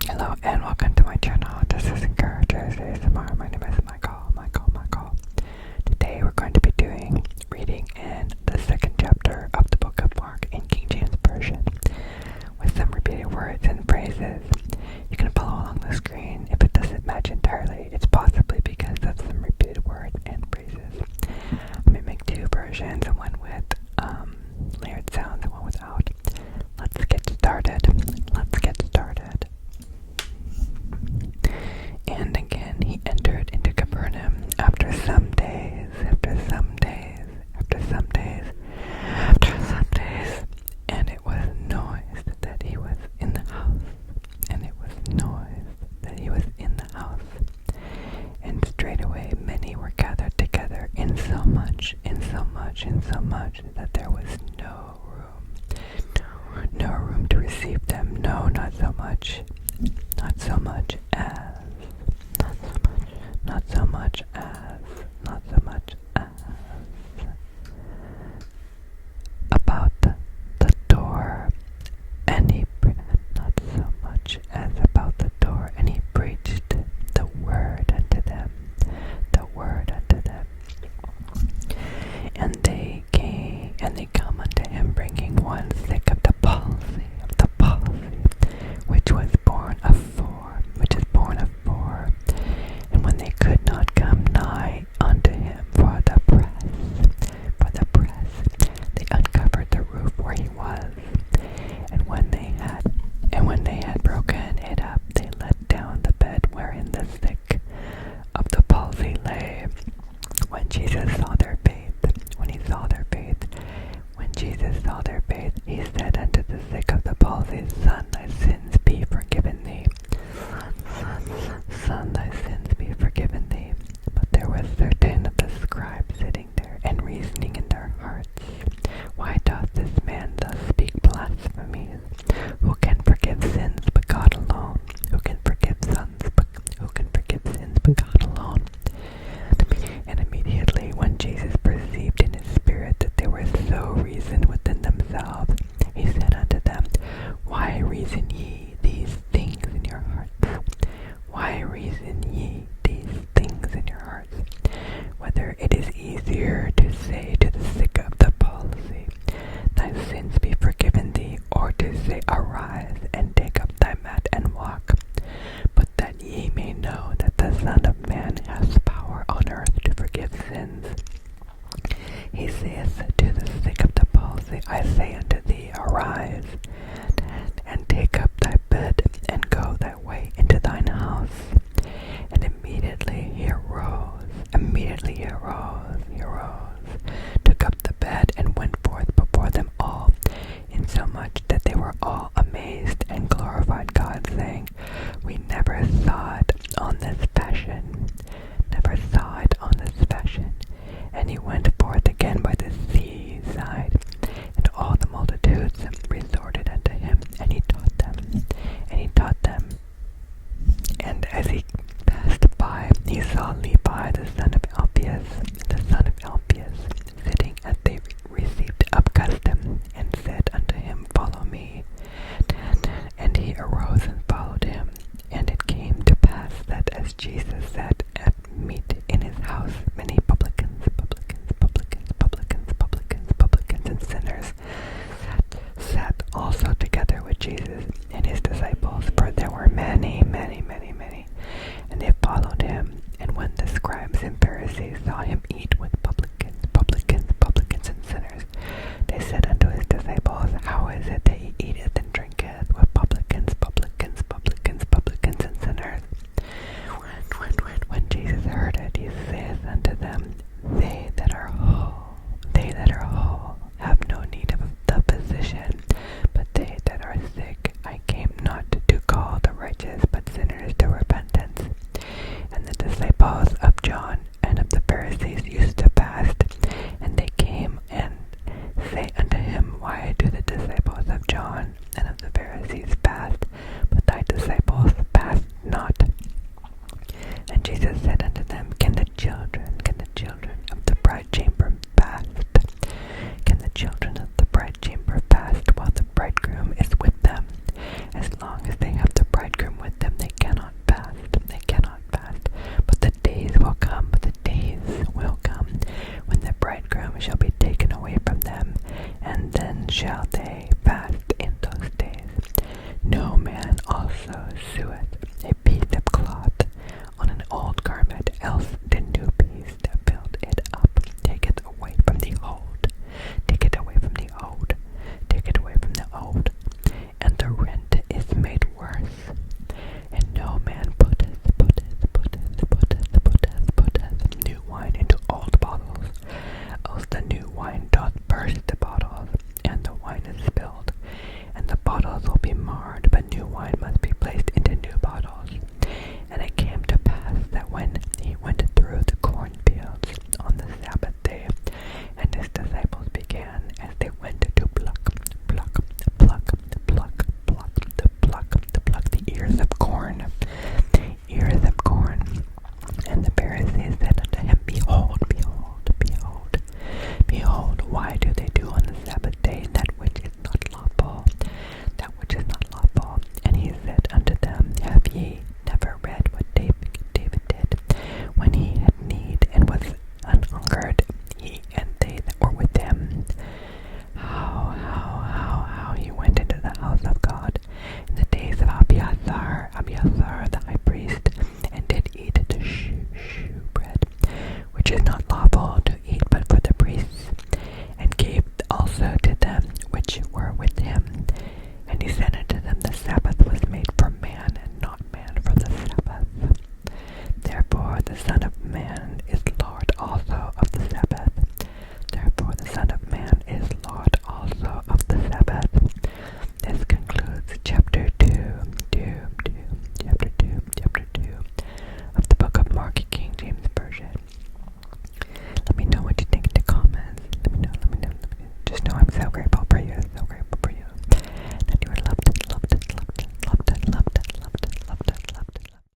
Hello and welcome to my channel. This is Encouragers ASMR. My name is Michael. Today we're going to be reading in the second chapter of the book of Mark in King James Version with some repeated words and phrases. You can follow along the screen. If it doesn't match entirely, it's possibly because of some repeated words and phrases. I'm going to make two versions, one with layered sounds and one without. Let's get started. And again he entered into Capernaum after some days. seweth a piece of cloth on an old garment, else the new piece that filled it up taketh away from the old, take away from the old, take it away from the old, and the rent is made worse. And no man putteth new wine into old bottles, else the new wine doth burst the bottles, and the wine is spilled, and the bottles will be marred, but new wine must be placed into new bottles. And it came to pass that when he went through the cornfields on the Sabbath day, and his disciples began, as they went, to pluck the ears of corn, And the Pharisees said unto him, Behold, why do they do on the Sabbath day that which is not lawful? And he said unto them, Have ye never read what David did, when he had need and was an-hungered, he and they that were with him? How he went into the house of God in the days of Abiathar